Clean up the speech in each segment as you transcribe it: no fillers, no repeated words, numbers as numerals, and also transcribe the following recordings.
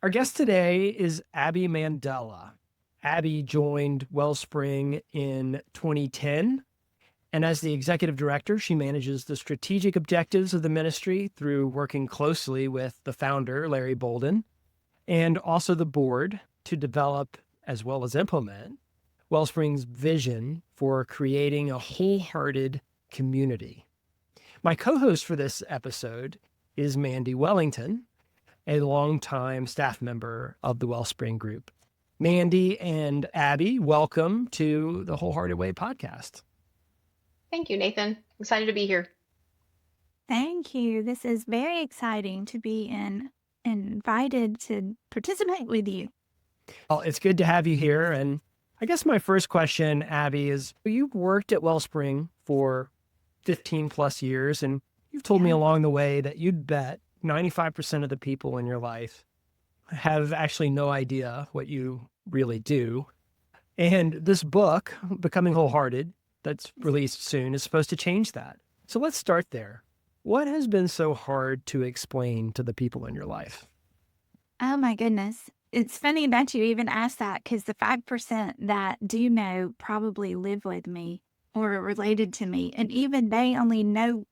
Our guest today is Abby Mandella. Abby joined Wellspring in 2010, and as the executive director, she manages the strategic objectives of the ministry through working closely with the founder, Larry Bolden, and also the board to develop as well as implement Wellspring's vision for creating a wholehearted community. My co-host for this episode is Mandi Wellington, a longtime staff member of the Wellspring Group. Mandi and Abby, welcome to the Wholehearted Way podcast. Thank you, Nathan. Excited to be here. Thank you. This is very exciting to be invited to participate with you. Well, it's good to have you here. And I guess my first question, Abby, is you've worked at Wellspring for 15 plus years, and you've told me along the way that you'd bet 95% of the people in your life have actually no idea what you really do. And this book, Becoming Wholehearted, that's released soon, is supposed to change that. So let's start there. What has been so hard to explain to the people in your life? Oh my goodness. It's funny that you even asked that because the 5% that do know probably live with me or are related to me. And even they only know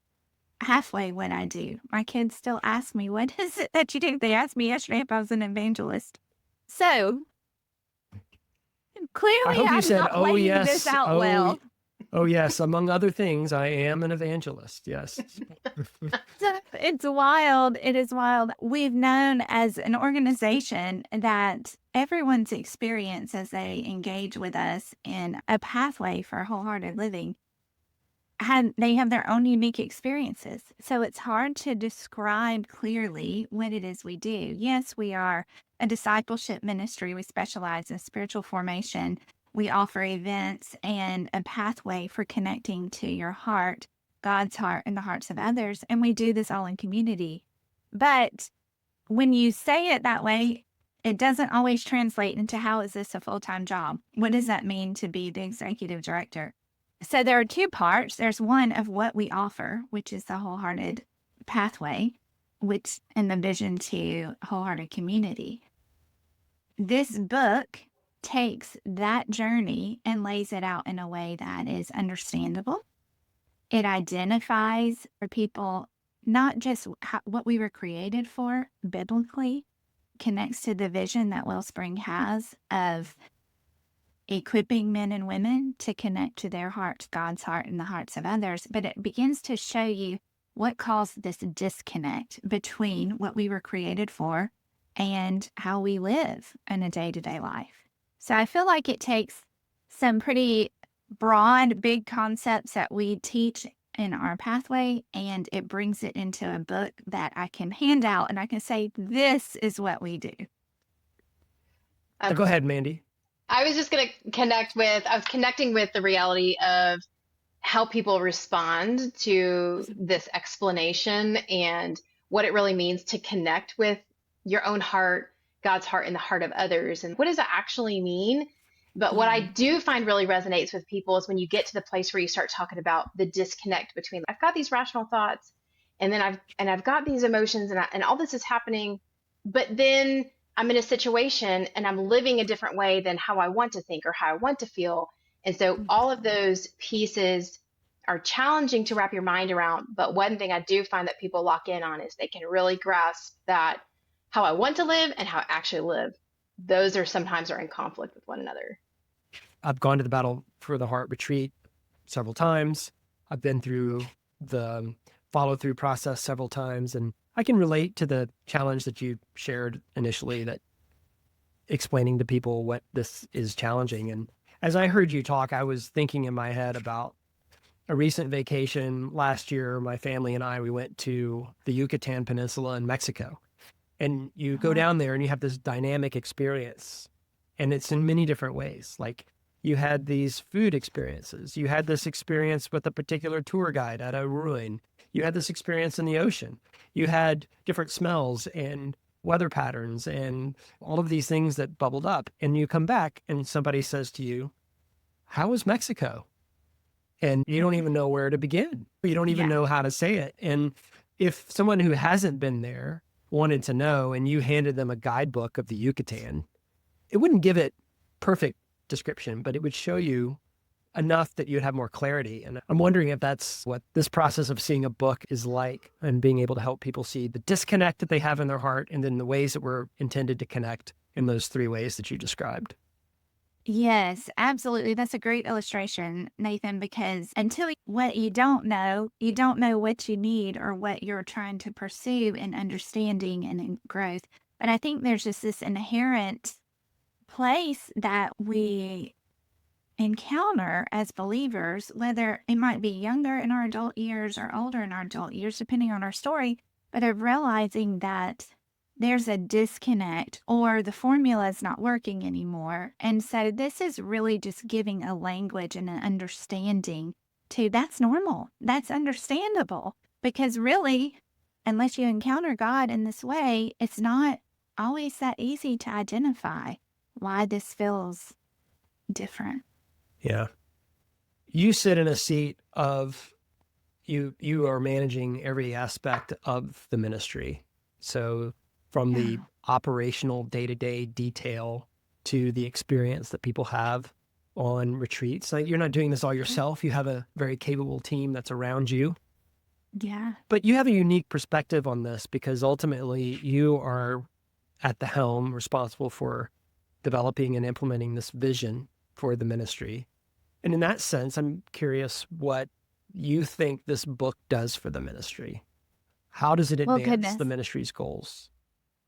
halfway what I do. My kids still ask me, what is it that you do? They asked me yesterday if I was an evangelist. So clearly I'm not laying this out well. Oh, yes. Among other things, I am an evangelist. Yes. It's wild. It is wild. We've known as an organization that everyone's experience as they engage with us in a pathway for wholehearted living, they have their own unique experiences. So it's hard to describe clearly what it is we do. Yes, we are a discipleship ministry. We specialize in spiritual formation. We offer events and a pathway for connecting to your heart, God's heart, and the hearts of others. And we do this all in community. But when you say it that way, it doesn't always translate into how is this a full-time job? What does that mean to be the executive director? So there are two parts. There's one of what we offer, which is the wholehearted pathway, and the vision to wholehearted community. This book takes that journey and lays it out in a way that is understandable. It identifies for people not just what we were created for biblically, connects to the vision that Wellspring has of equipping men and women to connect to their heart, God's heart, and the hearts of others. But it begins to show you what caused this disconnect between what we were created for and how we live in a day-to-day life. So I feel like it takes some pretty broad, big concepts that we teach in our pathway, and it brings it into a book that I can hand out and I can say, this is what we do. Go ahead, Mandi. I was just going to I was connecting with the reality of how people respond to this explanation and what it really means to connect with your own heart, God's heart, and the heart of others. And what does that actually mean? But what I do find really resonates with people is when you get to the place where you start talking about the disconnect between, I've got these rational thoughts, and then I've got these emotions, and all this is happening, but then I'm in a situation and I'm living a different way than how I want to think or how I want to feel. And so all of those pieces are challenging to wrap your mind around. But one thing I do find that people lock in on is they can really grasp that how I want to live and how I actually live, those are sometimes in conflict with one another. I've gone to the Battle for the Heart retreat several times. I've been through the follow-through process several times, and I can relate to the challenge that you shared initially, that explaining to people what this is challenging. And as I heard you talk, I was thinking in my head about a recent vacation last year. My family and we went to the Yucatan Peninsula in Mexico. And you go down there and you have this dynamic experience, and it's in many different ways. Like, you had these food experiences. You had this experience with a particular tour guide at a ruin. You had this experience in the ocean. You had different smells and weather patterns and all of these things that bubbled up. And you come back and somebody says to you, how was Mexico? And you don't even know where to begin. You don't even know how to say it. And if someone who hasn't been there wanted to know and you handed them a guidebook of the Yucatan, it wouldn't give it perfect description, but it would show you enough that you'd have more clarity. And I'm wondering if that's what this process of seeing a book is like, and being able to help people see the disconnect that they have in their heart and then the ways that we're intended to connect in those three ways that you described. Yes, absolutely. That's a great illustration, Nathan, because until what you don't know what you need or what you're trying to pursue in understanding and in growth. But I think there's just this inherent place that we encounter as believers, whether it might be younger in our adult years or older in our adult years, depending on our story, but of realizing that there's a disconnect or the formula is not working anymore. And so this is really just giving a language and an understanding to that's normal, that's understandable, because really, unless you encounter God in this way, it's not always that easy to identify why this feels different. Yeah. You sit in a seat of you are managing every aspect of the ministry. So from the operational day-to-day detail to the experience that people have on retreats. Like, you're not doing this all yourself. You have a very capable team that's around you. Yeah. But you have a unique perspective on this because ultimately you are at the helm, responsible for developing and implementing this vision for the ministry. And in that sense, I'm curious what you think this book does for the ministry. How does it advance the ministry's goals?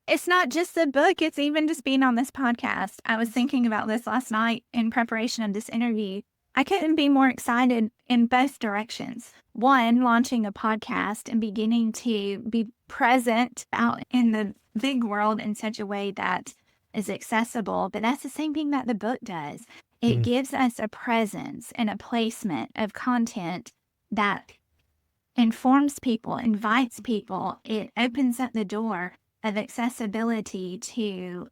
It's not just a book, it's even just being on this podcast. I was thinking about this last night in preparation of this interview. I couldn't be more excited in both directions. One, launching a podcast and beginning to be present out in the big world in such a way that is accessible. But that's the same thing that the book does. It gives us a presence and a placement of content that informs people, invites people. It opens up the door of accessibility to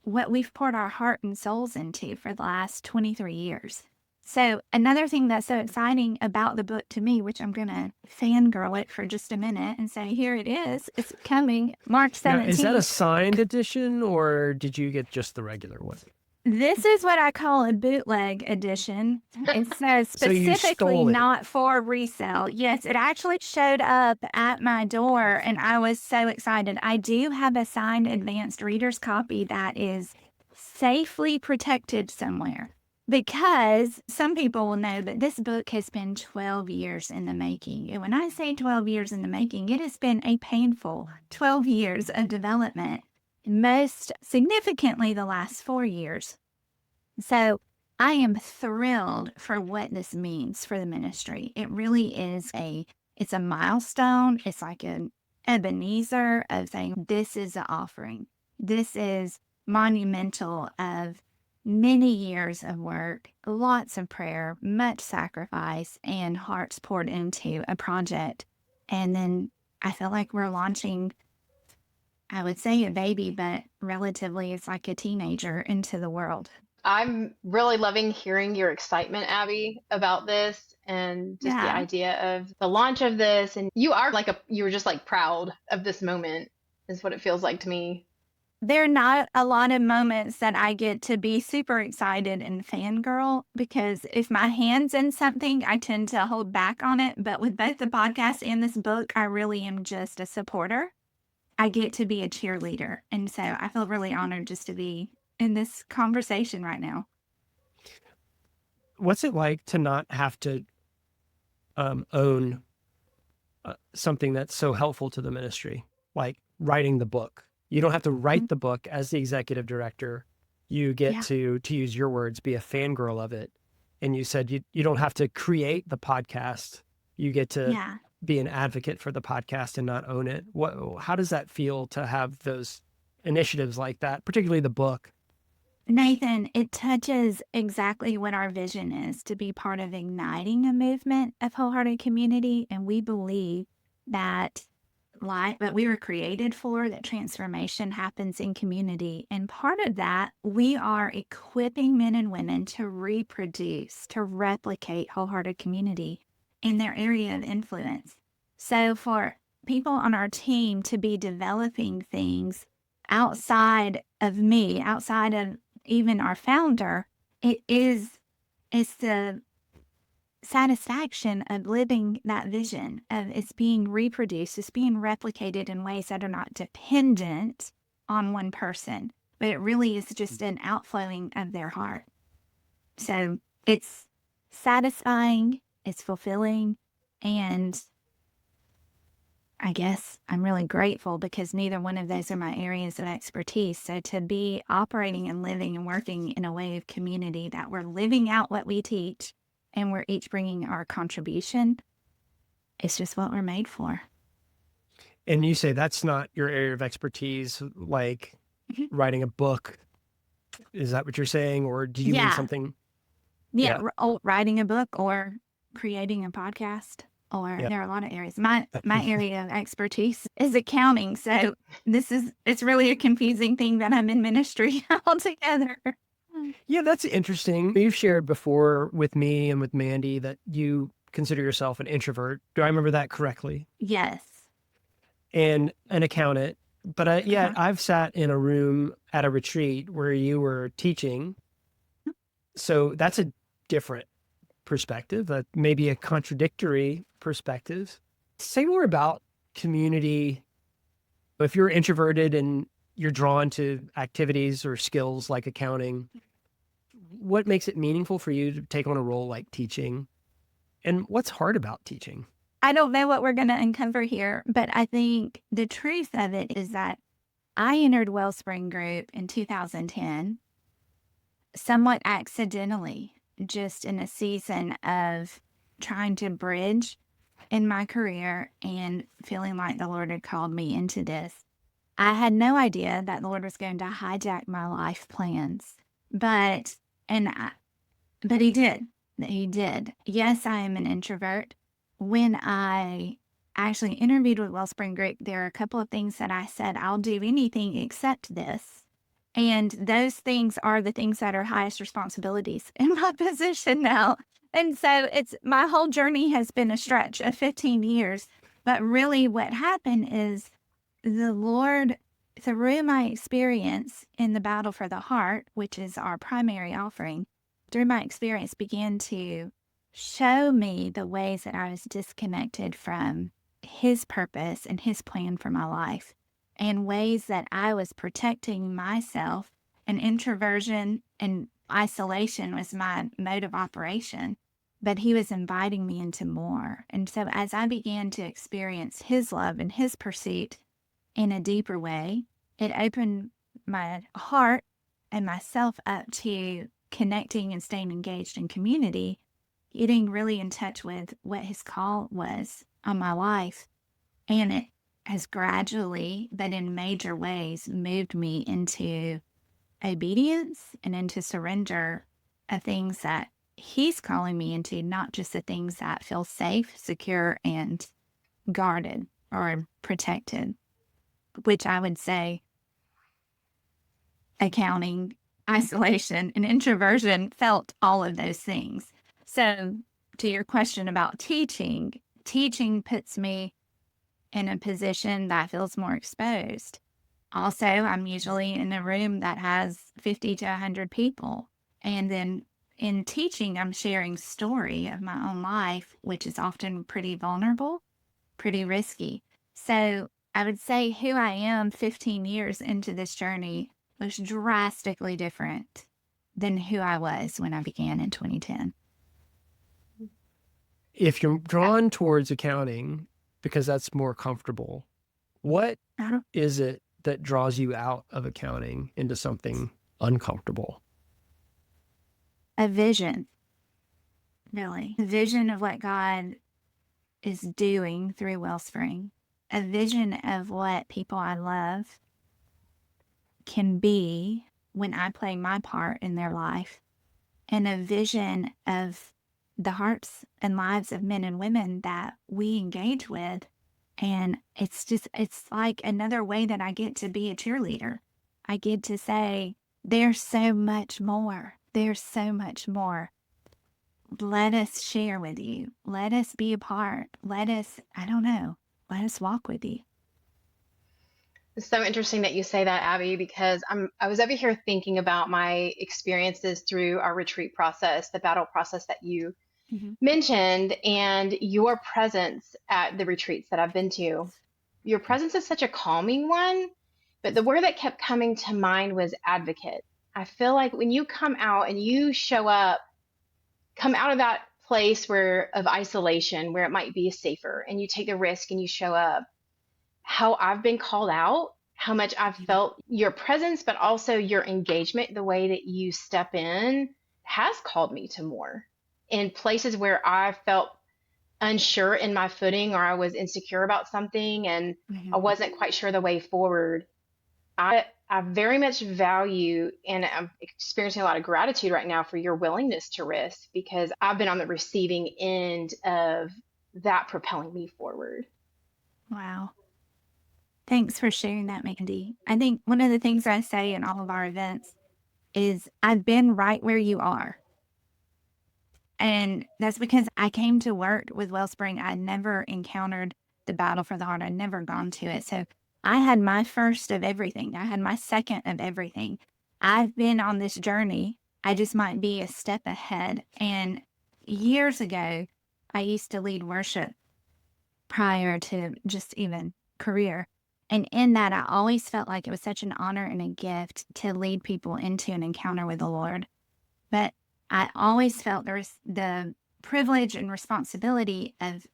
what we've poured our heart and souls into for the last 23 years. So another thing that's so exciting about the book to me, which I'm going to fangirl it for just a minute and say, here it is. It's coming March 17th. Now, is that a signed edition or did you get just the regular one? This is what I call a bootleg edition. It says specifically not for resale. Yes, it actually showed up at my door and I was so excited. I do have a signed advanced reader's copy that is safely protected somewhere, because some people will know that this book has been 12 years in the making. And when I say 12 years in the making, it has been a painful 12 years of development. Most significantly the last 4 years. So I am thrilled for what this means for the ministry. It really is it's a milestone. It's like an Ebenezer of saying, this is the offering. This is monumental of many years of work, lots of prayer, much sacrifice, and hearts poured into a project. And then I feel like we're launching, I would say a baby, but relatively it's like a teenager into the world. I'm really loving hearing your excitement, Abby, about this and just the idea of the launch of this. And you were just like proud of this moment is what it feels like to me. There are not a lot of moments that I get to be super excited and fangirl, because if my hand's in something, I tend to hold back on it. But with both the podcast and this book, I really am just a supporter. I get to be a cheerleader. And so I feel really honored just to be in this conversation right now. What's it like to not have to own something that's so helpful to the ministry, like writing the book? You don't have to write the book as the executive director. You get to use your words, be a fangirl of it. And you said you don't have to create the podcast. You get to be an advocate for the podcast and not own it. How does that feel to have those initiatives like that, particularly the book? Nathan, it touches exactly what our vision is, to be part of igniting a movement of wholehearted community. And we believe that we were created for, that transformation happens in community. And part of that, we are equipping men and women to reproduce, to replicate wholehearted community in their area of influence. So for people on our team to be developing things outside of me, outside of even our founder, it's the satisfaction of living that vision of it's being reproduced, it's being replicated in ways that are not dependent on one person, but it really is just an outflowing of their heart. So it's satisfying, it's fulfilling, and I guess I'm really grateful because neither one of those are my areas of expertise. So to be operating and living and working in a way of community that we're living out what we teach and we're each bringing our contribution, it's just what we're made for. And you say that's not your area of expertise, like writing a book. Is that what you're saying? Or do you mean something? Yeah. Writing a book or creating a podcast. Or there are a lot of areas. My area of expertise is accounting. So it's really a confusing thing that I'm in ministry altogether. Yeah, that's interesting. You've shared before with me and with Mandy that you consider yourself an introvert. Do I remember that correctly? Yes. And an accountant. But I've sat in a room at a retreat where you were teaching. So that's a different perspective, that maybe a contradictory perspective. Say more about community. If you're introverted and you're drawn to activities or skills like accounting, what makes it meaningful for you to take on a role like teaching? And what's hard about teaching? I don't know what we're going to uncover here, but I think the truth of it is that I entered Wellspring Group in 2010, somewhat accidentally, just in a season of trying to bridge in my career and feeling like the Lord had called me into this. I had no idea that the Lord was going to hijack my life plans, but he did. He did. Yes, I am an introvert. When I actually interviewed with Wellspring Group, there are a couple of things that I said, I'll do anything except this. And those things are the things that are highest responsibilities in my position now. And so my whole journey has been a stretch of 15 years. But really what happened is the Lord, through my experience in the battle for the heart, which is our primary offering, through my experience began to show me the ways that I was disconnected from his purpose and his plan for my life, and ways that I was protecting myself, and introversion and isolation was my mode of operation, but he was inviting me into more. And so as I began to experience his love and his pursuit in a deeper way, it opened my heart and myself up to connecting and staying engaged in community, getting really in touch with what his call was on my life. And it has gradually, but in major ways, moved me into obedience and into surrender of things that he's calling me into, not just the things that feel safe, secure, and guarded or protected, which I would say accounting, isolation, and introversion felt all of those things. So to your question about teaching puts me in a position that feels more exposed. Also, I'm usually in a room that has 50 to 100 people. And then in teaching, I'm sharing story of my own life, which is often pretty vulnerable, pretty risky. So I would say who I am 15 years into this journey was drastically different than who I was when I began in 2010. If you're drawn towards accounting because that's more comfortable, what is it that draws you out of accounting into something uncomfortable? A vision, really. A vision of what God is doing through Wellspring. A vision of what people I love can be when I play my part in their life. And a vision of the hearts and lives of men and women that we engage with. And it's like another way that I get to be a cheerleader. I get to say, there's so much more. There's so much more. Let us share with you. Let us be a part. Let us let us walk with you. It's so interesting that you say that, Abby, because I was over here thinking about my experiences through our retreat process, the battle process that you Mhm. mentioned, and your presence at the retreats that I've been to. Your presence is such a calming one, but the word that kept coming to mind was advocate. I feel like when you come out and you show up, come out of that place where of isolation where it might be safer, and you take the risk and you show up, how I've been called out, how much I've felt your presence, but also your engagement, the way that you step in has called me to more in places where I felt unsure in my footing, or I was insecure about something and I Mhm. wasn't quite sure the way forward. I very much value, and I'm experiencing a lot of gratitude right now for your willingness to risk, because I've been on the receiving end of that propelling me forward. Wow. Thanks for sharing that, Mandy. I think one of the things I say in all of our events is I've been right where you are. And that's because I came to work with Wellspring. I never encountered the battle for the heart. I'd never gone to it. So I had my first of everything. I had my second of everything. I've been on this journey. I just might be a step ahead. And years ago, I used to lead worship prior to just even career. And in that, I always felt like it was such an honor and a gift to lead people into an encounter with the Lord. But I always felt there was the privilege and responsibility of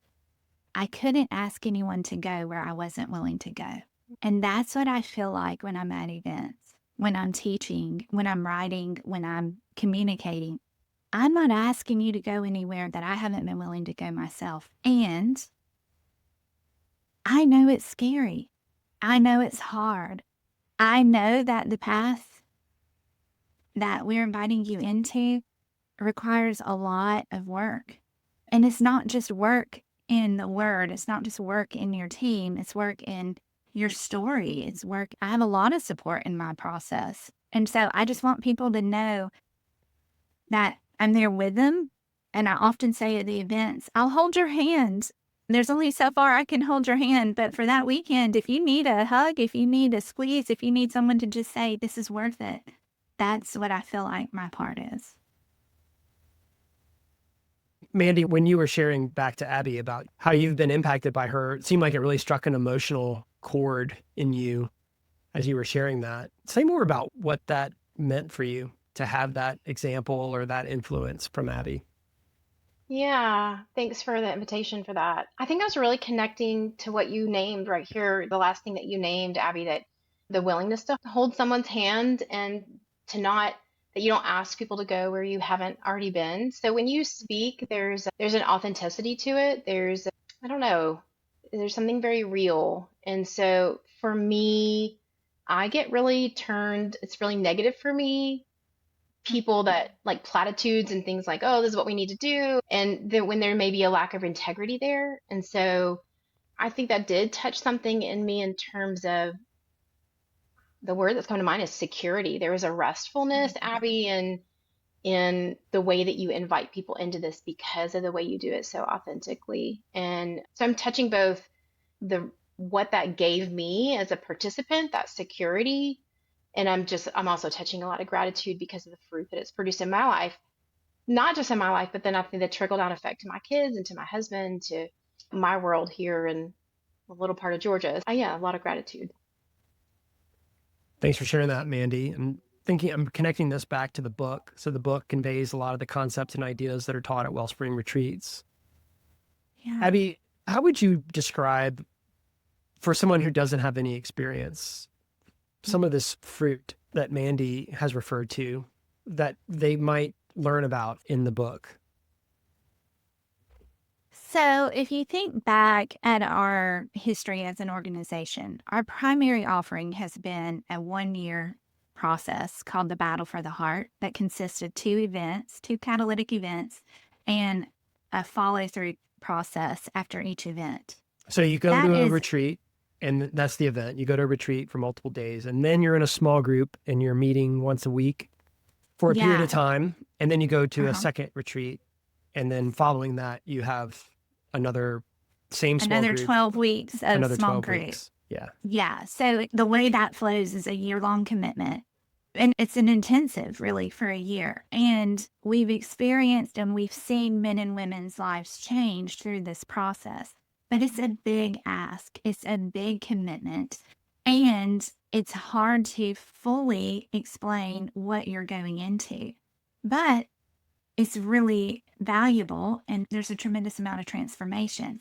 I couldn't ask anyone to go where I wasn't willing to go. And that's what I feel like when I'm at events, when I'm teaching, when I'm writing, when I'm communicating. I'm not asking you to go anywhere that I haven't been willing to go myself. And I know it's scary. I know it's hard. I know that the path that we're inviting you into requires a lot of work. And it's not just work in the word, it's not just work in your team, it's work in your story, it's work. I have a lot of support in my process. And so I just want people to know that I'm there with them. And I often say at the events, I'll hold your hand. There's only so far I can hold your hand, but for that weekend, if you need a hug, if you need a squeeze, if you need someone to just say, this is worth it, that's what I feel like my part is. Mandi, when you were sharing back to Abby about how you've been impacted by her, it seemed like it really struck an emotional chord in you as you were sharing that. Say more about what that meant for you to have that example or that influence from Abby. Yeah, thanks for the invitation for that. I think I was really connecting to what you named right here, the last thing that you named, Abby, that the willingness to hold someone's hand and to not, that you don't ask people to go where you haven't already been. So when you speak, there's an authenticity to it. I don't know, there's something very real. And so for me, I get really turned, it's really negative for me, people that like platitudes and things like, oh, this is what we need to do. And then when there may be a lack of integrity there. And so I think that did touch something in me in terms of the word that's come to mind is security. There was a restfulness, Abby, in the way that you invite people into this because of the way you do it so authentically. And so I'm touching both the what that gave me as a participant, that security, and I'm also touching a lot of gratitude because of the fruit that it's produced in my life, not just in my life, but then I think the trickle down effect to my kids and to my husband, to my world here in a little part of Georgia. Yeah, a lot of gratitude. Thanks for sharing that, Mandi. I'm connecting this back to the book. So the book conveys a lot of the concepts and ideas that are taught at Wellspring retreats. Yeah. Abby, how would you describe, for someone who doesn't have any experience, some of this fruit that Mandi has referred to that they might learn about in the book? So, if you think back at our history as an organization, our primary offering has been a 1 year process called the Battle for the Heart that consists of two events, two catalytic events, and a follow through process after each event. So you go That to a is, retreat, and that's the event. You go to a retreat for multiple days, and then you're in a small group and you're meeting once a week for a period of yeah, time. And then you go to a uh-huh, second retreat. And then following that, you have another Same small another group, 12 weeks of another small 12 group. weeks. Yeah. Yeah. So the way that flows is a year-long commitment. And it's an intensive, really, for a year. And we've experienced and we've seen men and women's lives change through this process. But it's a big ask, it's a big commitment. And it's hard to fully explain what you're going into. But it's really valuable, and there's a tremendous amount of transformation.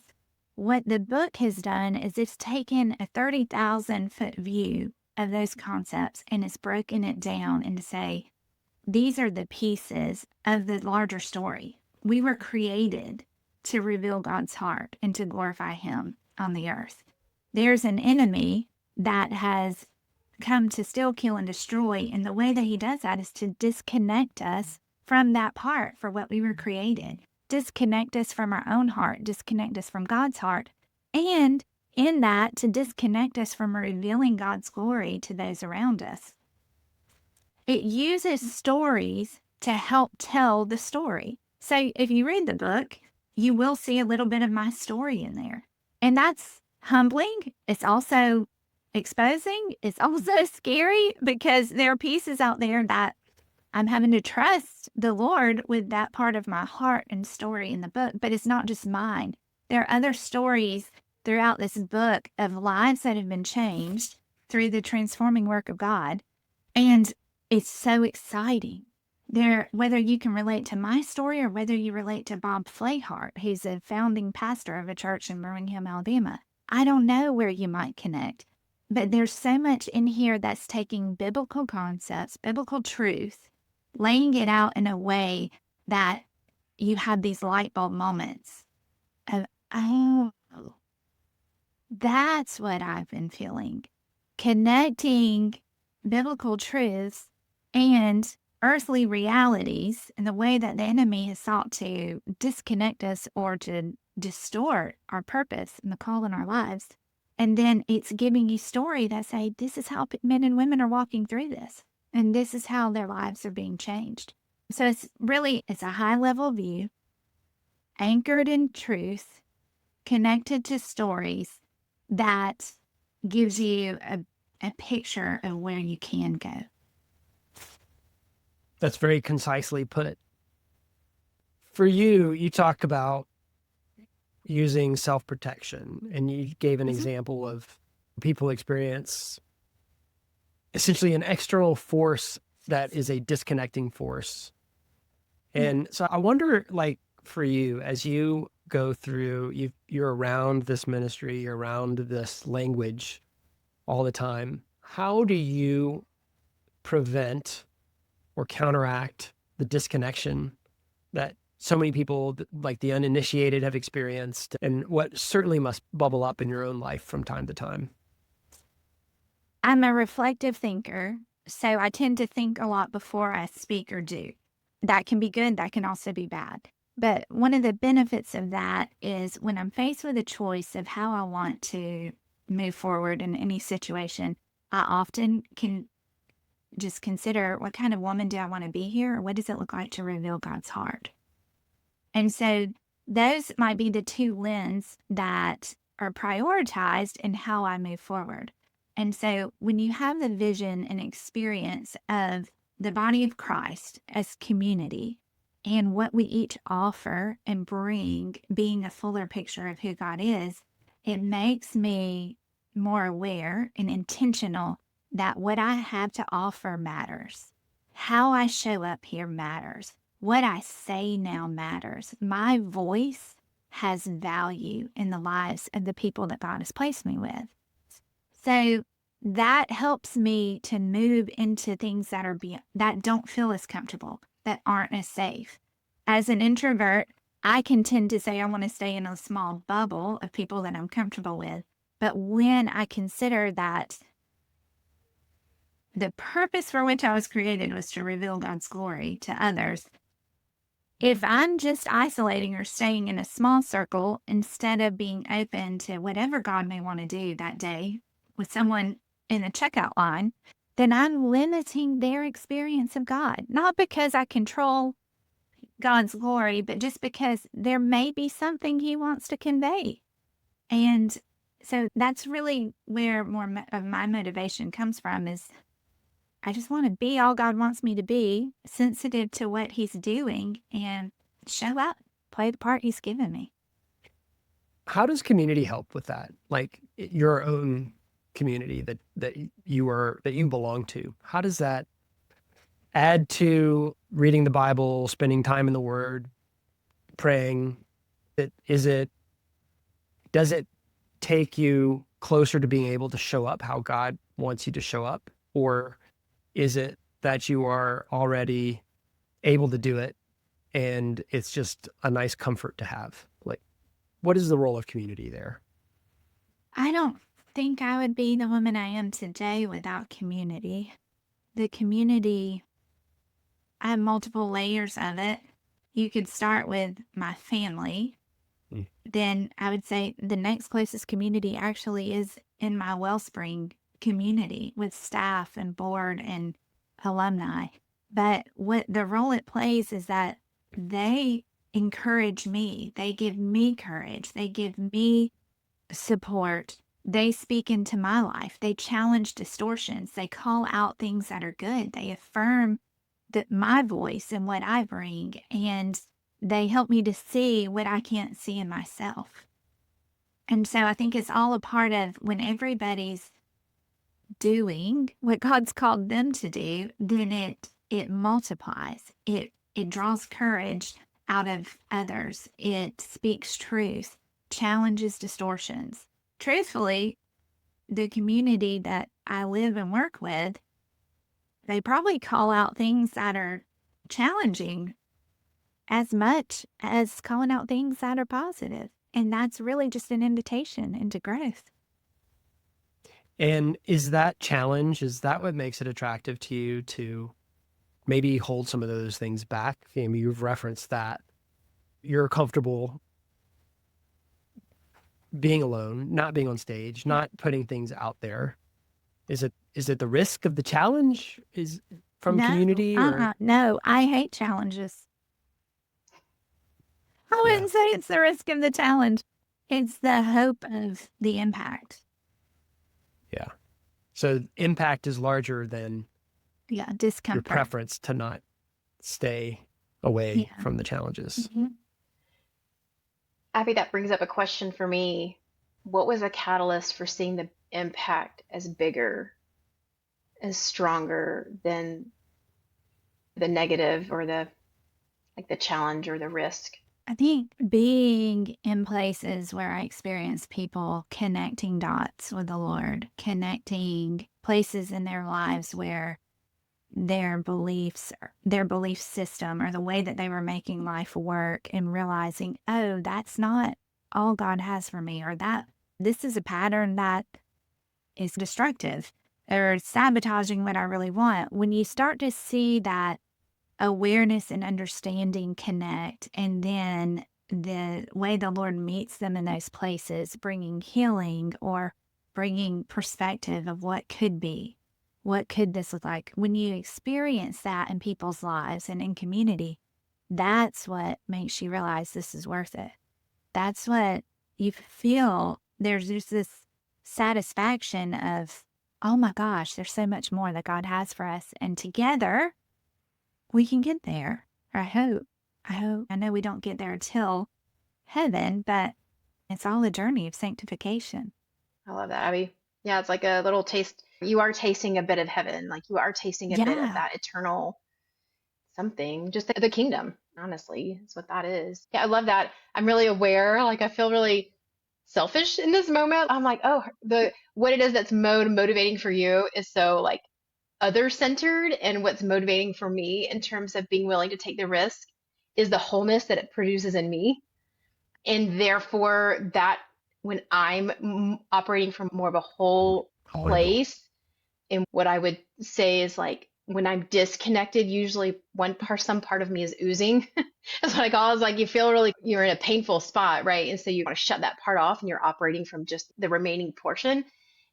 What the book has done is it's taken a 30,000-foot view of those concepts and it's broken it down and to say, these are the pieces of the larger story. We were created to reveal God's heart and to glorify Him on the earth. There's an enemy that has come to steal, kill, and destroy. And the way that he does that is to disconnect us from that part for what we were created, disconnect us from our own heart, disconnect us from God's heart, and in that, to disconnect us from revealing God's glory to those around us. It uses stories to help tell the story. So if you read the book, you will see a little bit of my story in there. And that's humbling. It's also exposing. It's also scary because there are pieces out there that I'm having to trust the Lord with that part of my heart and story in the book. But it's not just mine. There are other stories throughout this book of lives that have been changed through the transforming work of God. And it's so exciting. Whether you can relate to my story or whether you relate to Bob Flahart, who's a founding pastor of a church in Birmingham, Alabama, I don't know where you might connect. But there's so much in here that's taking biblical concepts, biblical truth, laying it out in a way that you have these light bulb moments of, oh, that's what I've been feeling. Connecting biblical truths and earthly realities in the way that the enemy has sought to disconnect us or to distort our purpose and the call in our lives. And then it's giving you story that say, this is how men and women are walking through this. And this is how their lives are being changed. So it's a high level view, anchored in truth, connected to stories that gives you a picture of where you can go. That's very concisely put. For you, you talk about using self-protection, and you gave an example of people experience essentially an external force that is a disconnecting force. And so I wonder, like, for you, as you go through, you're around this ministry, you're around this language all the time, how do you prevent or counteract the disconnection that so many people, like the uninitiated, have experienced, and what certainly must bubble up in your own life from time to time? I'm a reflective thinker, so I tend to think a lot before I speak or do. That can be good, that can also be bad. But one of the benefits of that is when I'm faced with a choice of how I want to move forward in any situation, I often can just consider, what kind of woman do I want to be here? Or what does it look like to reveal God's heart? And so those might be the two lenses that are prioritized in how I move forward. And so when you have the vision and experience of the body of Christ as community and what we each offer and bring, being a fuller picture of who God is, it makes me more aware and intentional that what I have to offer matters. How I show up here matters. What I say now matters. My voice has value in the lives of the people that God has placed me with. So that helps me to move into things that don't feel as comfortable, that aren't as safe. As an introvert, I can tend to say I want to stay in a small bubble of people that I'm comfortable with. But when I consider that the purpose for which I was created was to reveal God's glory to others, if I'm just isolating or staying in a small circle instead of being open to whatever God may want to do that day with someone in the checkout line, then I'm limiting their experience of God. Not because I control God's glory, but just because there may be something He wants to convey. And so that's really where of my motivation comes from is I just want to be all God wants me to be, sensitive to what he's doing and show up, play the part he's given me. How does community help with that? Like your own community that you belong to. How does that add to reading the Bible, spending time in the Word, praying? Does it take you closer to being able to show up how God wants you to show up? Or is it that you are already able to do it and it's just a nice comfort to have? Like, what is the role of community there? I don't think I would be the woman I am today without community. The community, I have multiple layers of it. You could start with my family. Then I would say the next closest community actually is in my Wellspring community with staff and board and alumni. But what the role it plays is that they encourage me. They give me courage. They give me support. They speak into my life. They challenge distortions. They call out things that are good. They affirm my voice and what I bring. And they help me to see what I can't see in myself. And so I think it's all a part of when everybody's doing what God's called them to do, then it multiplies. It draws courage out of others. It speaks truth, challenges distortions. Truthfully, the community that I live and work with, they probably call out things that are challenging as much as calling out things that are positive. And that's really just an invitation into growth. And is that challenge, is that what makes it attractive to you to maybe hold some of those things back? I mean, you've referenced that you're comfortable being alone, not being on stage, not putting things out there. Is it the risk of the challenge is from community or? No, I hate challenges. I wouldn't say it's the risk of the challenge. It's the hope of the impact. Yeah. So impact is larger than discomfort. Your preference to not stay away from the challenges. Mm-hmm. Abby, that brings up a question for me. What was a catalyst for seeing the impact as bigger, as stronger than the negative or the challenge or the risk? I think being in places where I experience people connecting dots with the Lord, connecting places in their lives where their beliefs, their belief system, or the way that they were making life work, and realizing, oh, that's not all God has for me, or that this is a pattern that is destructive or sabotaging what I really want. When you start to see that awareness and understanding connect, and then the way the Lord meets them in those places, bringing healing or bringing perspective of what could be, what could this look like? When you experience that in people's lives and in community, that's what makes you realize this is worth it. That's what you feel. There's just this satisfaction of, oh my gosh, there's so much more that God has for us. And together, we can get there. I hope. I know we don't get there until heaven, but it's all a journey of sanctification. I love that, Abby. Yeah, it's like a little taste. You are tasting a bit of heaven. Like you are tasting a bit of that eternal something, just the kingdom, honestly, is what that is. Yeah, I love that. I'm really aware. Like I feel really selfish in this moment. I'm like, oh, what it is that's motivating for you is so like other centered, and what's motivating for me in terms of being willing to take the risk is the wholeness that it produces in me. And therefore that when I'm operating from more of a whole place, and what I would say is like when I'm disconnected, usually some part of me is oozing. That's what I call it. It's like you feel really, you're in a painful spot, right? And so you want to shut that part off and you're operating from just the remaining portion.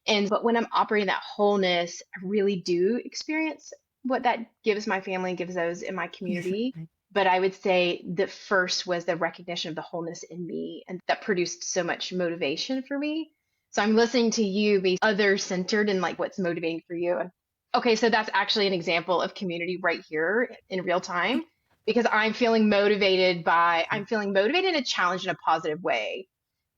But when I'm operating that wholeness, I really do experience what that gives my family, gives those in my community. But I would say the first was the recognition of the wholeness in me, and that produced so much motivation for me. So I'm listening to you be other centered and like what's motivating for you. And okay, so that's actually an example of community right here in real time because I'm feeling motivated and challenged in a positive way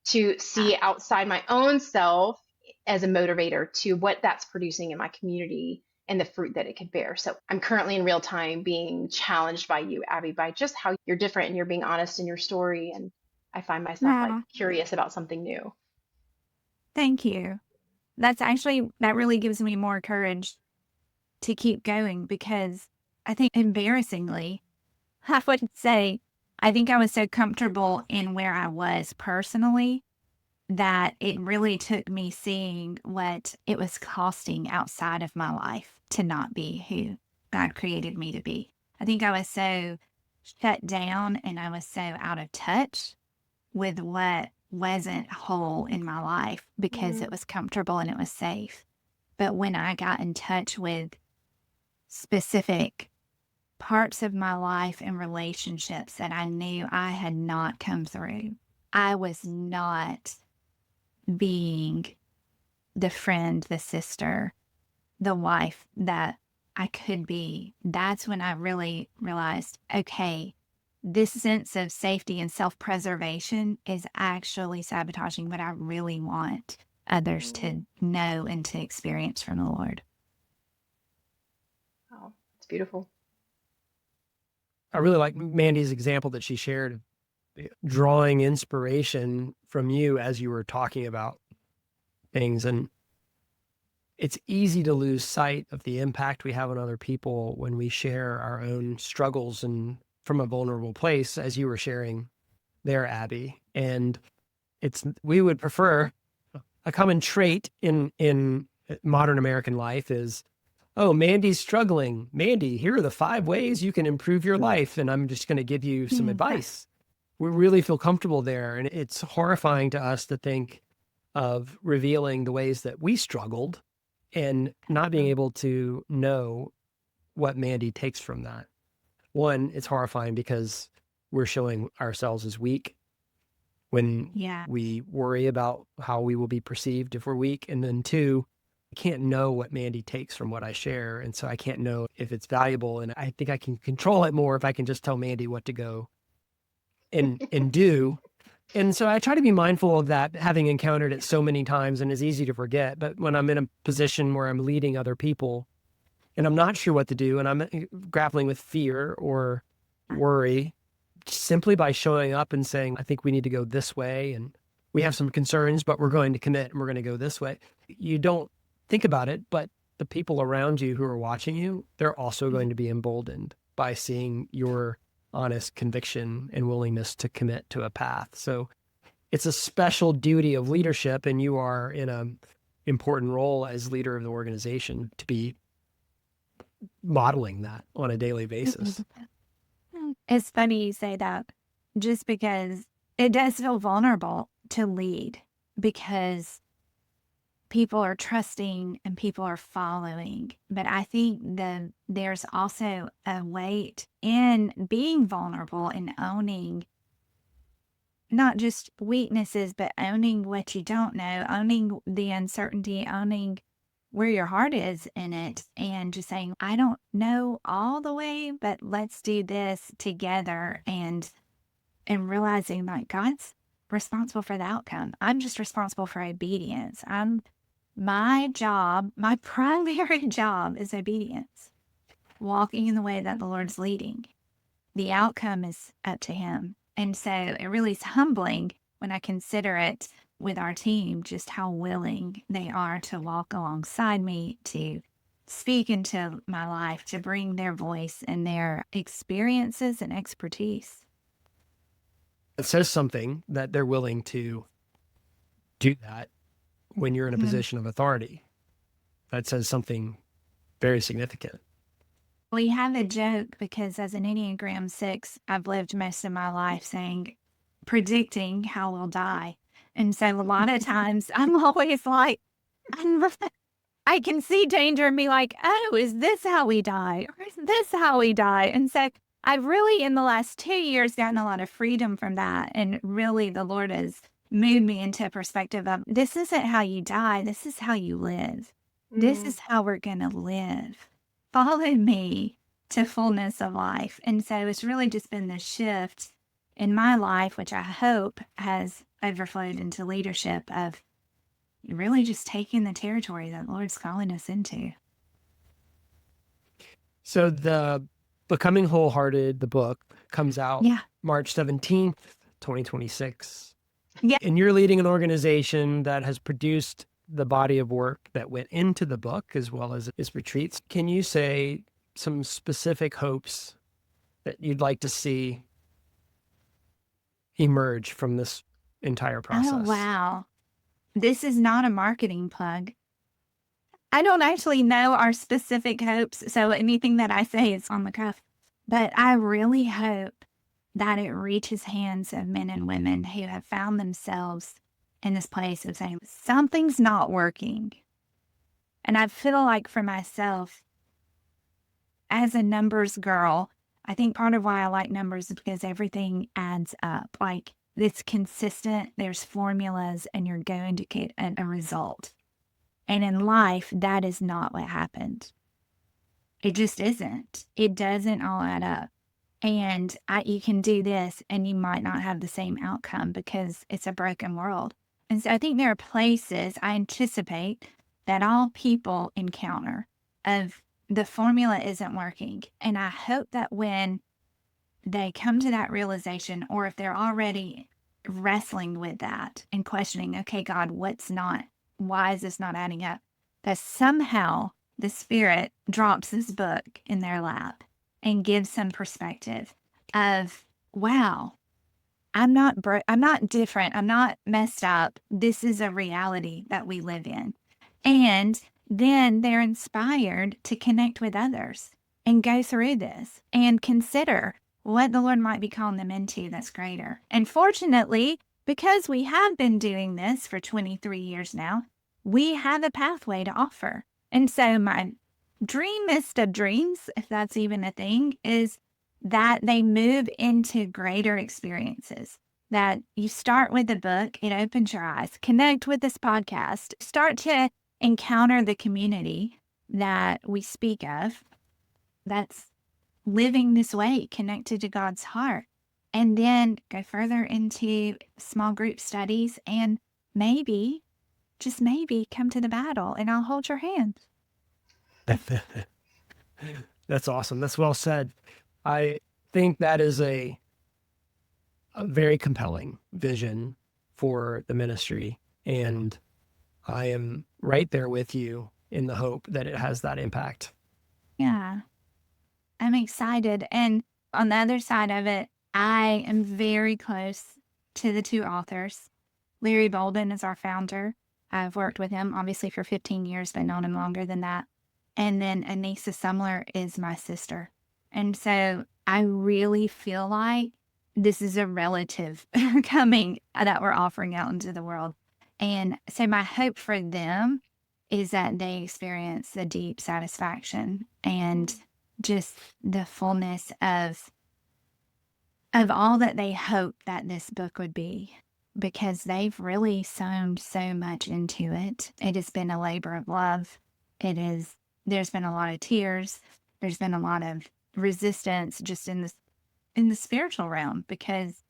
to see outside my own self as a motivator to what that's producing in my community and the fruit that it could bear. So I'm currently in real time being challenged by you, Abby, by just how you're different and you're being honest in your story. And I find myself like Wow. curious about something new. Thank you. That really gives me more courage to keep going because I think embarrassingly, I would say, I think I was so comfortable in where I was personally that it really took me seeing what it was costing outside of my life to not be who God created me to be. I think I was so shut down and I was so out of touch with what wasn't whole in my life because it was comfortable and it was safe. But when I got in touch with specific parts of my life and relationships that I knew I had not come through, I was not being the friend, the sister, the wife that I could be. That's when I really realized, okay, this sense of safety and self-preservation is actually sabotaging what I really want others to know and to experience from the Lord. Oh, it's beautiful. I really like Mandy's example that she shared, drawing inspiration from you as you were talking about things. And it's easy to lose sight of the impact we have on other people when we share our own struggles and from a vulnerable place, as you were sharing there, Abby. And we would prefer a common trait in modern American life is, oh, Mandy's struggling. Mandy, here are the 5 ways you can improve your life. And I'm just going to give you some advice. We really feel comfortable there. And it's horrifying to us to think of revealing the ways that we struggled and not being able to know what Mandy takes from that. One, it's horrifying because we're showing ourselves as weak when we worry about how we will be perceived if we're weak. And then 2, I can't know what Mandy takes from what I share. And so I can't know if it's valuable. And I think I can control it more if I can just tell Mandy what to go and do. And so I try to be mindful of that, having encountered it so many times, and it's easy to forget. But when I'm in a position where I'm leading other people and I'm not sure what to do and I'm grappling with fear or worry, simply by showing up and saying, I think we need to go this way and we have some concerns, but we're going to commit and we're going to go this way. You don't think about it, but the people around you who are watching you, they're also going to be emboldened by seeing your honest conviction and willingness to commit to a path. So it's a special duty of leadership, and you are in an important role as leader of the organization to be modeling that on a daily basis. It's funny you say that, just because it does feel vulnerable to lead because people are trusting and people are following. But I think that there's also a weight in being vulnerable and owning not just weaknesses, but owning what you don't know, owning the uncertainty, owning where your heart is in it, and just saying, I don't know all the way, but let's do this together, and realizing that God's responsible for the outcome. I'm just responsible for obedience. My primary job is obedience, walking in the way that the Lord's leading. The outcome is up to Him. And so it really is humbling when I consider it with our team, just how willing they are to walk alongside me, to speak into my life, to bring their voice and their experiences and expertise. It says something that they're willing to do that when you're in a position of authority. That says something very significant. We have a joke because as an Enneagram 6, I've lived most of my life predicting how we'll die. And so a lot of times I'm always like, I can see danger and be like, oh, is this how we die? Or is this how we die? And so I've really, in the last 2 years, gotten a lot of freedom from that. And really, the Lord has moved me into a perspective of this isn't how you die, this is how you live. This is how we're going to live. Follow me to fullness of life. And so it's really just been this shift in my life, which I hope has overflowed into leadership of really just taking the territory that the Lord's calling us into. So the Becoming Wholehearted, the book, comes out Yeah. March 17th, 2026. Yeah. And you're leading an organization that has produced the body of work that went into the book as well as its retreats. Can you say some specific hopes that you'd like to see emerge from this entire process? Oh, wow. This is not a marketing plug. I don't actually know our specific hopes, so anything that I say is on the cuff. But I really hope that it reaches hands of men and women who have found themselves in this place of saying, something's not working. And I feel like for myself, as a numbers girl, I think part of why I like numbers is because everything adds up. Like, it's consistent, there's formulas, and you're going to get a result. And in life, that is not what happened. It just isn't. It doesn't all add up. And you can do this and you might not have the same outcome because it's a broken world. And so I think there are places I anticipate that all people encounter of the formula isn't working. And I hope that when they come to that realization, or if they're already wrestling with that and questioning, okay, God, why is this not adding up? That somehow the Spirit drops this book in their lap and gives some perspective of, wow, I'm not different. I'm not messed up. This is a reality that we live in. And then they're inspired to connect with others and go through this and consider what the Lord might be calling them into that's greater. And fortunately, because we have been doing this for 23 years now, we have a pathway to offer. And so my dreamist of dreams, if that's even a thing, is that they move into greater experiences. That you start with the book, it opens your eyes, connect with this podcast, start to encounter the community that we speak of that's living this way, connected to God's heart, and then go further into small group studies and maybe, just maybe, come to the battle and I'll hold your hand. That's awesome. That's well said. I think that is a very compelling vision for the ministry. And I am right there with you in the hope that it has that impact. Yeah, I'm excited. And on the other side of it, I am very close to the two authors. Larry Bolden is our founder. I've worked with him obviously for 15 years, but known him longer than that. And then Anissa Sumler is my sister. And so I really feel like this is a relative coming that we're offering out into the world. And so my hope for them is that they experience the deep satisfaction and just the fullness of all that they hope that this book would be, because they've really sown so much into it. It has been a labor of love. There's been a lot of tears. There's been a lot of resistance just in the spiritual realm, because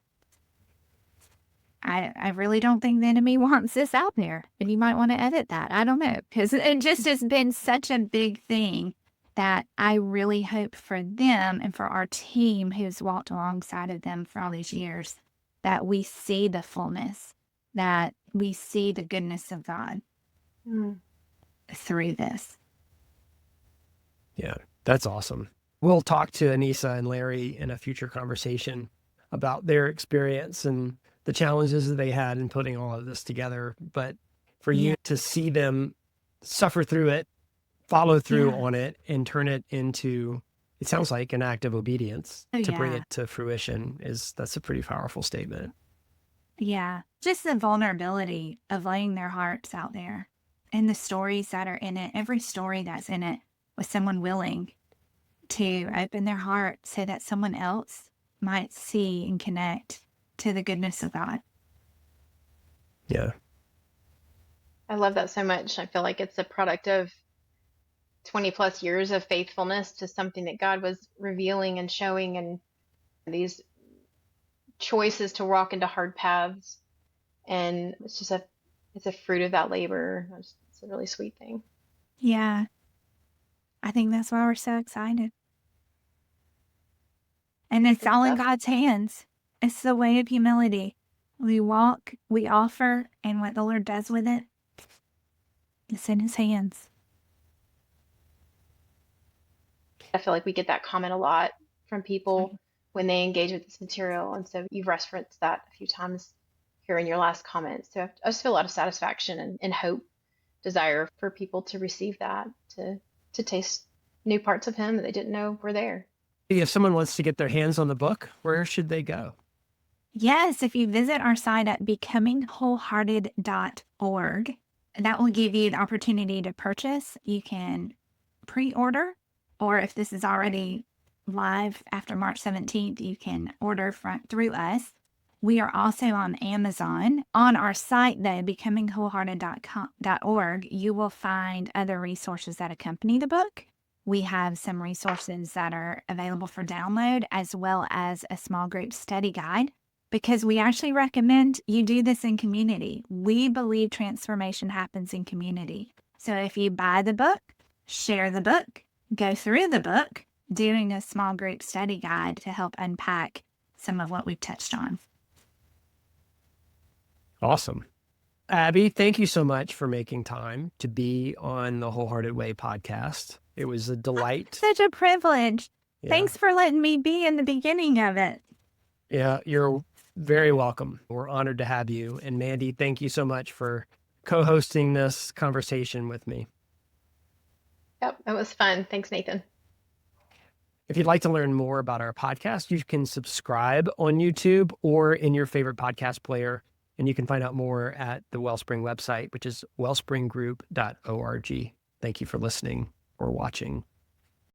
I really don't think the enemy wants this out there. And you might want to edit that. I don't know, because it just has been such a big thing that I really hope for them and for our team who's walked alongside of them for all these years, that we see the fullness, that we see the goodness of God through this. Yeah, that's awesome. We'll talk to Anissa and Larry in a future conversation about their experience and the challenges that they had in putting all of this together. But for you to see them suffer through it, follow through on it, and turn it into, it sounds like, an act of obedience to bring it to fruition, that's a pretty powerful statement. Yeah, just the vulnerability of laying their hearts out there and the stories that are in it. Every story that's in it was someone willing to open their heart so that someone else might see and connect to the goodness of God. Yeah. I love that so much. I feel like it's a product of 20 plus years of faithfulness to something that God was revealing and showing, and these choices to walk into hard paths. And it's a fruit of that labor. It's a really sweet thing. Yeah. I think that's why we're so excited. And it's Good all in stuff. God's hands. It's the way of humility. We walk, we offer, and what the Lord does with it, it's in his hands. I feel like we get that comment a lot from people when they engage with this material. And so you've referenced that a few times here in your last comment. So I just feel a lot of satisfaction and hope, desire for people to receive that, to taste new parts of him that they didn't know were there. If someone wants to get their hands on the book, where should they go? Yes, if you visit our site at becomingwholehearted.org, that will give you the opportunity to purchase. You can pre-order, or if this is already live after March 17th, you can order through us. We are also on Amazon. On our site, though, becomingwholehearted.org, you will find other resources that accompany the book. We have some resources that are available for download, as well as a small group study guide, because we actually recommend you do this in community. We believe transformation happens in community. So if you buy the book, share the book, go through the book, doing a small group study guide to help unpack some of what we've touched on. Awesome. Abby, thank you so much for making time to be on the Wholehearted Way podcast. It was a delight. Such a privilege. Yeah. Thanks for letting me be in the beginning of it. Yeah, you're very welcome. We're honored to have you. And Mandi, thank you so much for co-hosting this conversation with me. Yep, it was fun. Thanks, Nathan. If you'd like to learn more about our podcast, you can subscribe on YouTube or in your favorite podcast player. And you can find out more at the Wellspring website, which is wellspringgroup.org. Thank you for listening or watching.